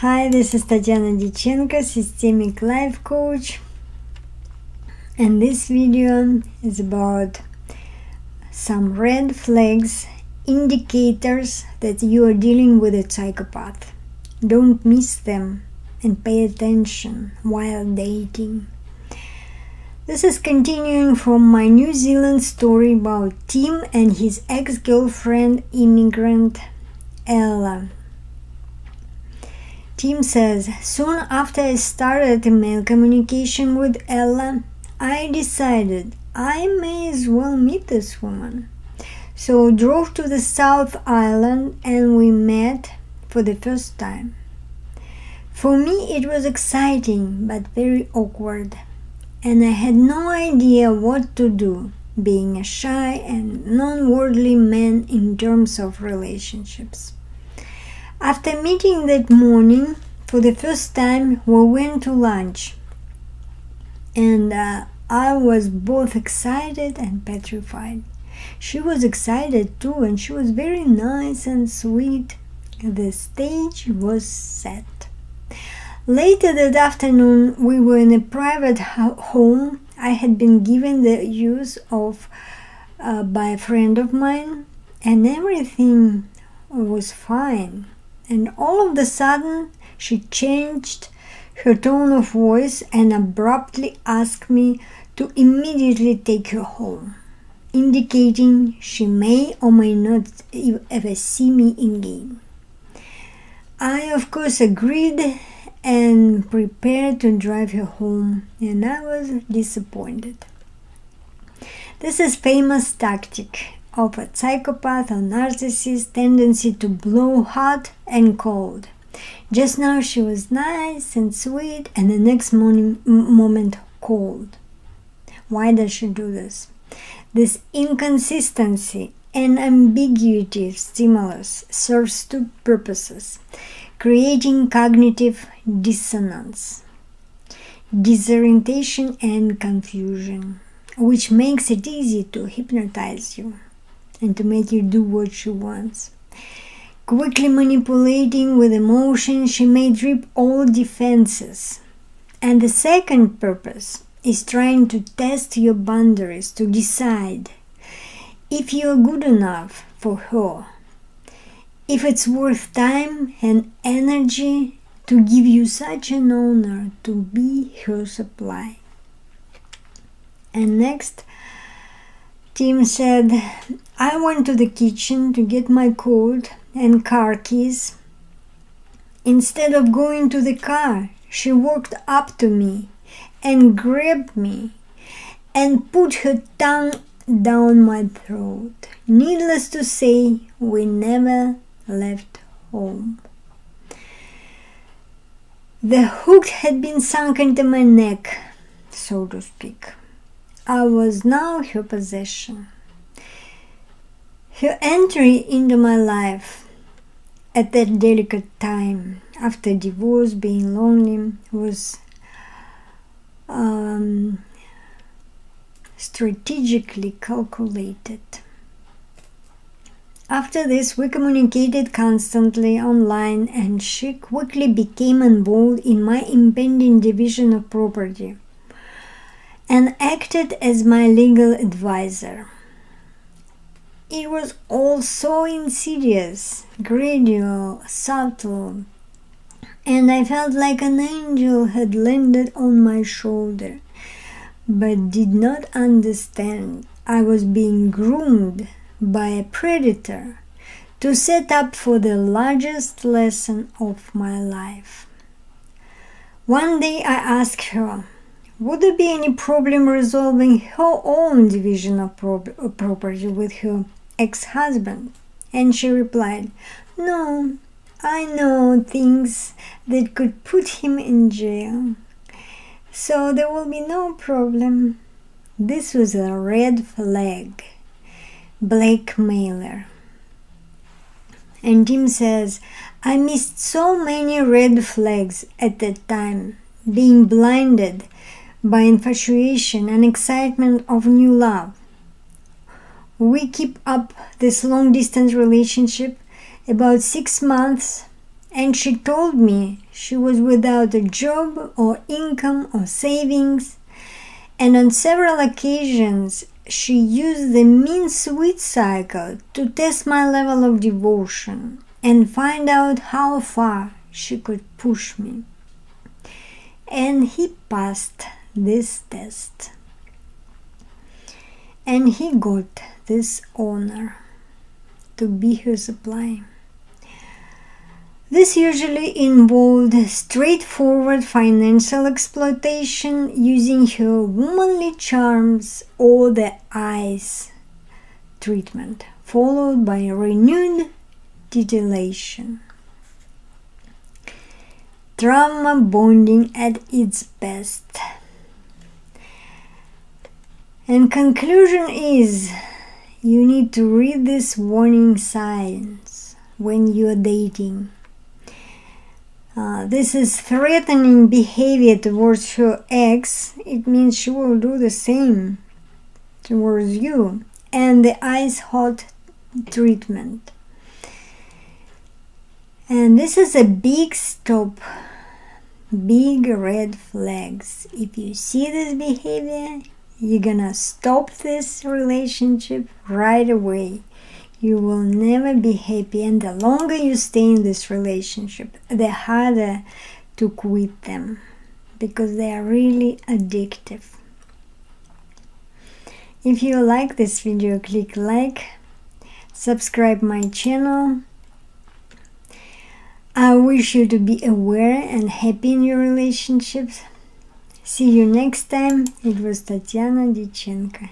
Hi, this is Tatiana Dyachenko, Systemic Life Coach, and this video is about some red flags, indicators that you are dealing with a psychopath. Don't miss them and pay attention while dating. This is continuing from my New Zealand story about Tim and his ex-girlfriend, immigrant Ella. Tim says, soon after I started email communication with Ella, I decided I may as well meet this woman. So drove to the South Island and we met for the first time. For me it was exciting but very awkward, and I had no idea what to do, being a shy and non-worldly man in terms of relationships. After meeting that morning, for the first time, we went to lunch, and I was both excited and petrified. She was excited too, and she was very nice and sweet. The stage was set. Later that afternoon, we were in a private home I had been given the use of by a friend of mine, and everything was fine. And all of a sudden, she changed her tone of voice and abruptly asked me to immediately take her home, indicating she may or may not ever see me again. I, of course, agreed and prepared to drive her home, and I was disappointed. This is famous tactic of a psychopath or narcissist, tendency to blow hot and cold. Just now she was nice and sweet, and the next moment cold. Why does she do this? This inconsistency and ambiguity of stimulus serves two purposes: creating cognitive dissonance, disorientation and confusion, which makes it easy to hypnotize you and to make you do what she wants. Quickly manipulating with emotion, she may trip all defenses. And the second purpose is trying to test your boundaries, to decide if you're good enough for her, if it's worth time and energy to give you such an honor to be her supply. And next, Tim said, I went to the kitchen to get my coat and car keys. Instead of going to the car, she walked up to me and grabbed me and put her tongue down my throat. Needless to say, we never left home. The hook had been sunk into my neck, so to speak. I was now her possession. Her entry into my life at that delicate time, after divorce, being lonely, was strategically calculated. After this, we communicated constantly online, and she quickly became involved in my impending division of property and acted as my legal advisor. It was all so insidious, gradual, subtle, and I felt like an angel had landed on my shoulder, but did not understand I was being groomed by a predator to set up for the largest lesson of my life. One day I asked her, would there be any problem resolving her own division of property with her ex-husband? And she replied, no, I know things that could put him in jail, so there will be no problem. This was a red flag, blackmailer. And Tim says, I missed so many red flags at that time, being blinded by infatuation and excitement of new love. We keep up this long-distance relationship about 6 months and she told me she was without a job or income or savings, and on several occasions she used the mean sweet cycle to test my level of devotion and find out how far she could push me. And he passed this test. And he got this honor to be her supply. This usually involved straightforward financial exploitation using her womanly charms or the eyes treatment, followed by renewed titillation. Trauma bonding at its best. And conclusion is, you need to read these warning signs when you're dating. This is threatening behavior towards her ex. It means she will do the same towards you. And the ice hot treatment. And this is a big stop, big red flags. If you see this behavior, you're gonna stop this relationship right away. You will never be happy, and the longer you stay in this relationship, the harder to quit them, because they are really addictive. If you like this video, click like, subscribe my channel. I wish you to be aware and happy in your relationships. See you next time. It was Tatiana Dyachenko.